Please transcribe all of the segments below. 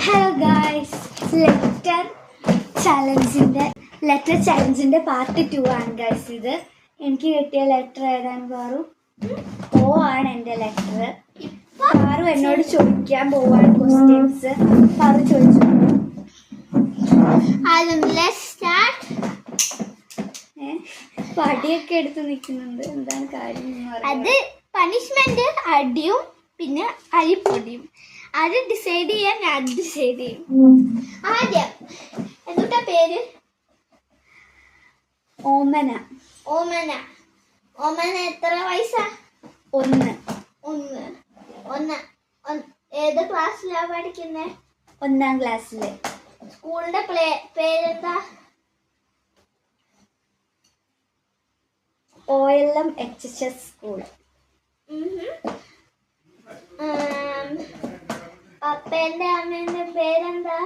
Hello guys, letter ചലഞ്ചിന്റെ part 2 ആണ് guys. ഇത് എനിക്ക് കിട്ടിയ ലെറ്റർ ഏതാണ് പാറു? ഓ ആണ് എൻ്റെ ലെറ്റർ. പാറു എന്നോട് ചോദിക്കാൻ പോവാണ് ക്വസ്റ്റ്യൻസ്. പാറു ചോദിച്ചു. പടിയൊക്കെ എടുത്ത് നിൽക്കുന്നുണ്ട്. എന്താണ് കാര്യം? അത് പണിഷ്മെന്റ് അടിയും പിന്നെ അരിപ്പൊടിയും. അത് ഡിസൈഡ് ചെയ്യാൻ ഞാൻ ഡിസൈഡ് ചെയ്യും. ആദ്യം എന്നിട്ടാ പേര്? ഓമന. ഓമന. ഓമന എത്ര വയസ്സാ? 1. ഏത് ക്ലാസ്സിലാ പഠിക്കുന്നേ? 1ാം ക്ലാസ്സില്. സ്കൂളിന്റെ പേരെന്താ? OLM HHS school. പപ്പേന്റെ അമ്മേന്റെ പേരെന്താ?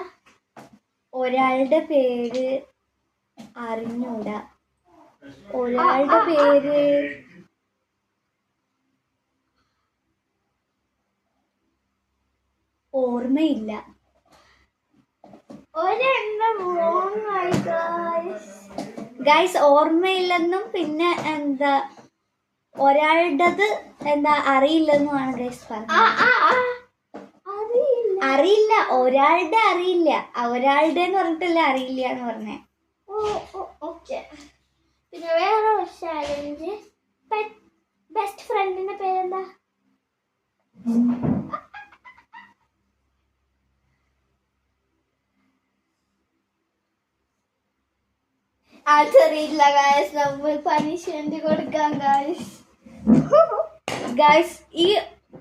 ഒരാളുടെ പേര് അറിഞ്ഞൂടാ. ഒരാളുടെ പേര് ഓർമ്മയില്ല. ഒരെണ്ണം ഗൈസ് ഓർമ്മയില്ലെന്നും പിന്നെ എന്താ ഒരാളുടേത് എന്താ അറിയില്ലെന്നുമാണ് ഗൈസ് പറഞ്ഞത്. അറിയില്ല, ഒരാളുടെ അറിയില്ല. ഒരാളുടെ എന്ന് പറഞ്ഞിട്ടല്ല അറിയില്ല എന്ന് പറഞ്ഞേ. ഓക്കെ. പിന്നെ വേറെ ഒരു ചാലഞ്ച്. ബെസ്റ്റ് ഫ്രണ്ടിന്റെ പേരെന്താ? അതറിയില്ല ഗായ്സ്. നമ്മൾ പണിഷ്മെന്റ് കൊടുക്കാം ഗായ്സ്. ഈ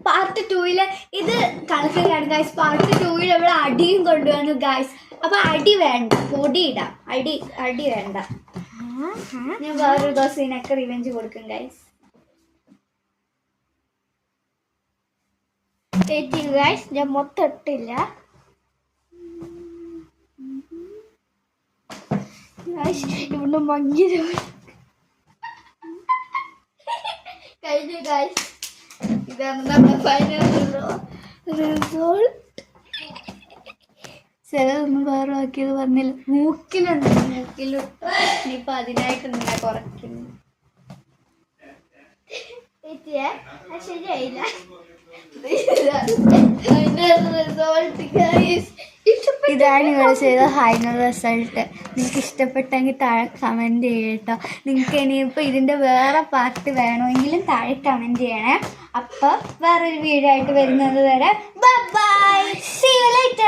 പാർട്ട് 2 ഇത് കളിക്കുകയാണ് ഗായ്സ്. പാർട്ട് 2 ഇവിടെ അടിയും കൊണ്ടുവന്നു ഗായ്സ്. അപ്പൊ അടി വേണ്ട, പൊടി ഇടാം. അടി വേണ്ട. ഞാൻ വേറൊരു ദിവസം ഇതിനൊക്കെ റിവെഞ്ച് കൊടുക്കും ഗായ്സ്. ഞാൻ മൊത്തം ഇട്ടില്ല. ഇവിടെ മഞ്ഞ കഴിഞ്ഞു ഗായ്സ്. ഇതാണ് നമ്മുടെ ഫൈനൽ റിസൾട്ട്. ചിലതൊന്നും വേറെ ആക്കിയത് പറഞ്ഞില്ല. മൂക്കിലുണ്ട്, മൂക്കിലിട്ടു. ഇനിയിപ്പൊ അതിനായിട്ട് നിന്നെ കുറയ്ക്കുന്നു. ശരിയായില്ല. ഇതാണ് ഇവിടെ ചെയ്ത ഫൈനൽ റിസൾട്ട്. നിങ്ങൾക്ക് ഇഷ്ടപ്പെട്ടെങ്കിൽ താഴെ കമൻറ്റ് ചെയ്യട്ടോ. നിങ്ങൾക്ക് ഇനിയിപ്പോൾ ഇതിൻ്റെ വേറെ പാർട്ട് വേണമെങ്കിലും താഴെ കമൻറ്റ് ചെയ്യണേ. അപ്പോൾ വേറൊരു വീഡിയോ ആയിട്ട് വരുന്നത് വരെ bye bye. See you later.